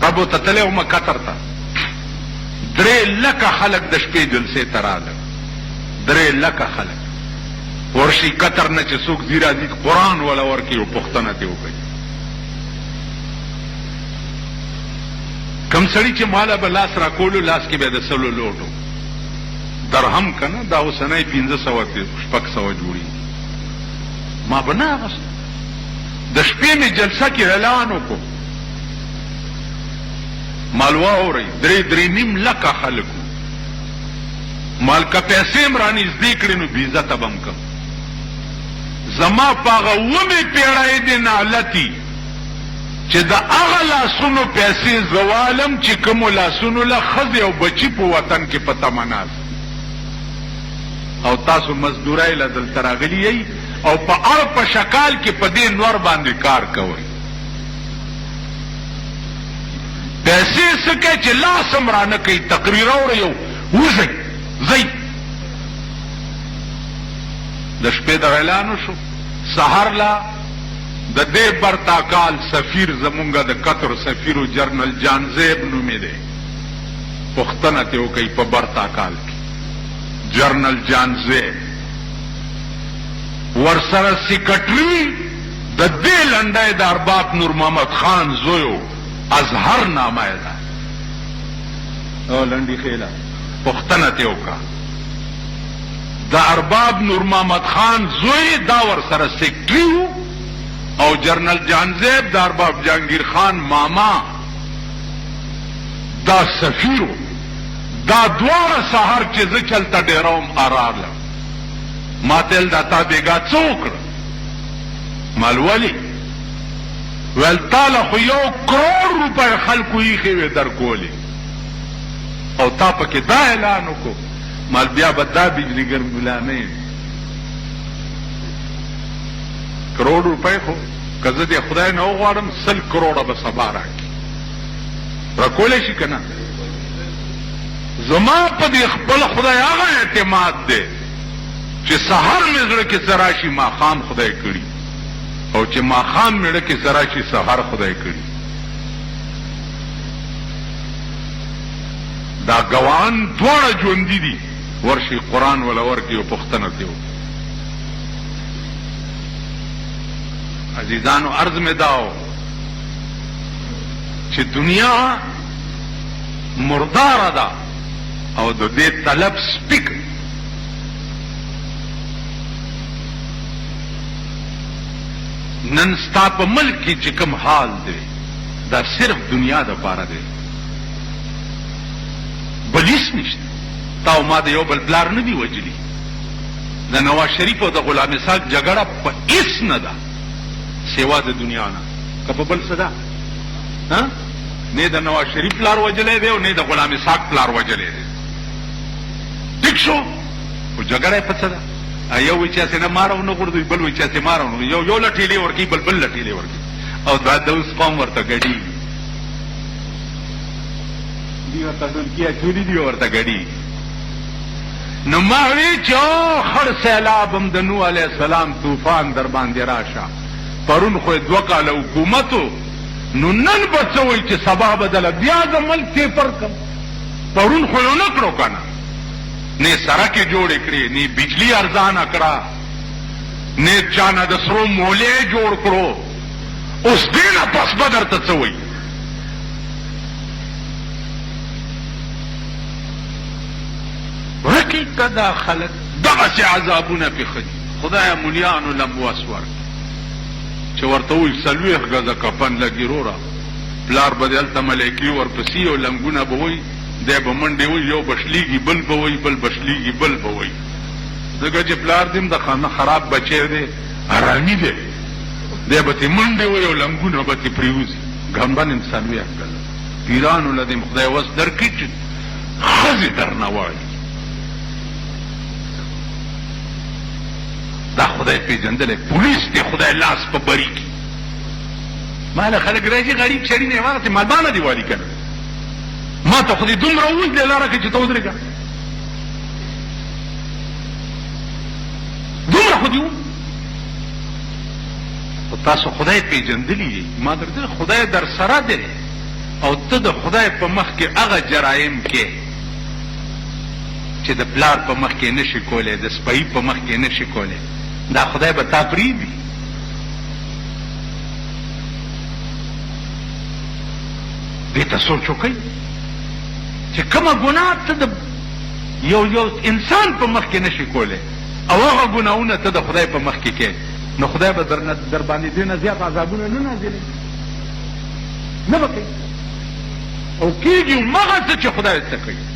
ابو تتلې او مکتر ته 3 لکه خلک د شپې جلسې ته راغلل 3 لکه خلک ورشي قطر نه چې څوک زیرا دي قرآن ولا ورکي او پښتنه ته وکړي کم سړی چې مالا به لاس را کولو لاس کې به د سلو لوټو درهم کنه دا اوسنۍ 1500 جوړي ما بنا غس د شپې می جلسه کې اعلان وکړو مالوا اوري 3 لکه خلکو مال کا پیسې مرانی زدې کړې نو بي عزت بم کم زما پاغه ومه پیړای دي نالتی چې دا هغه لاسونو پیسې زوالم چې کوم لاسونو له خزي او بچی په وطن کې پتا مناس او تاسو مزدورای له دل تراغلی او په اړ په شکال کې په دې نور باندې کار کوي پیسې سکه چې لاس مرانه کوي تقریر اوري وځي زي د شپې د اعلان شو سحر لا د دې برتاکال سفیر زمونږه د قطر سفیر جنرال جانزیب نومې دی پښتنه ته وکي په برتاکال کې جنرال جانزیب ورسره سیکرټری د دې لنډای د ارباب نور محمد خان زویو ازهر نامه ده او لنډی خیله پښتنه ته وکا د ارباب نور محمد خان زوی دا ورسره سیکرټری او جنرال جانزیب د ارباب جهانگیر خان ماما دا سفیرو دا دواره سحر چې زه چلته ډیروم ارارلم ما تل دا تا بیگا څوکړه مالولی ویل تاله خو 1 کروڑ روپے خلکو ایښې وې در کولی او تا پکې دا اعلان وکړو مال بیا به دا بجلیګر غلامې کروڑ روپے خو که زه دې خدای نه وغواړم 100 کروڑه به سبا راکړي راکولی شي که نه زما په دې خپل خدای هغه اعتماد دی چې سحر مې زړه کې څه راشي ماښام خدای کړي او چې ماښام مې زړه کې څه راشي سحر خدای کړي دا ګوان دواړه ژوندي دي ورشي قرآن ولا ورکي او پښتنه ته وکړي عزیزانو عرض میں داو چې دنیا مردار ده او د دې طلب سپیک نن ستا په ملک کې چې کوم حال دی دا صرف دنیا د پاره دی بلیس نشته تا ما د یو بل پلار نه دی وجلی د نواز شریف او د غلام اسحاق جګړه په هیڅ نه ده سیوا د دنیا نه که په بل څه ده نه د نواز شریف پلار وجلی دی او نه د غلام اسحاق پلار وجلی دی ټیک شو خو جګړه په څه ده یو وی چې نه مارو نه غردوي بل وی چې مارو نه یو لټیلې ورکی بل لټیلې ورکی او دا د اوس قوم ورته غړي دی ورته دل کیه چوری دی ورته غړي نو ما وی چې خړ سیلابم د نوح علی السلام طوفان در باندې راشه پرون خو 2 کال حکومتو نو نن بچوي چې سبا بدل بیا د ملک ته پرکم پرون خو نه کړو کنه نه سړک جوړ کړی نه بجلی ارزان کړه نه چانه د سرو مولې جوړ کړو اوس دینه پس بدر ته څوي ورکی کدا خلق دغه عذابونه په خدي خدای مليانو لمواسور چې ورته وي سلويخ غزه کفن لګي رورا پلار بدل ته ملکی ورپسې او لنګونه بوي د به منډي وي یو بشلیږي بل بوي بل بشلیږي بل بوي دغه چې پلار دیم د خانه خراب بچي دی ارامي دی د به منډي وي او لنګونه به پریوزي ګمبن انسان وي خپل پیرانو لدیم خدای وس درکې چې خزي درنوای دا خدای پیژندل پولیس دی خدای لاس په بری کی مال خلک راځي غریب شړی نه واره مالبانه دی والی کنه ما ته خدای دومره وځ دی لاره کې چې ته ودرېږه دومره خو دی تاسو خدای پیژندلی ما درته خدای در سره دی او ته د خدای په مخ کې هغه جرایم کې چې د پلار په مخ کې نشي کولی، د سپۍ په مخ کې نشي کولی، دا خدای به تا پرېږدي؟ دې ته سوچ وکړئ چې کومه ګناه ته د یو انسان په مخ کې نشي کولی او هغه ګناهونه ته د خدای په مخ کې کوې، نو خدای به در باندې دې نه زیات عذابونه نه نازلوي، نه به کوي او کېږي همغه څه چې خدای ورته کوي.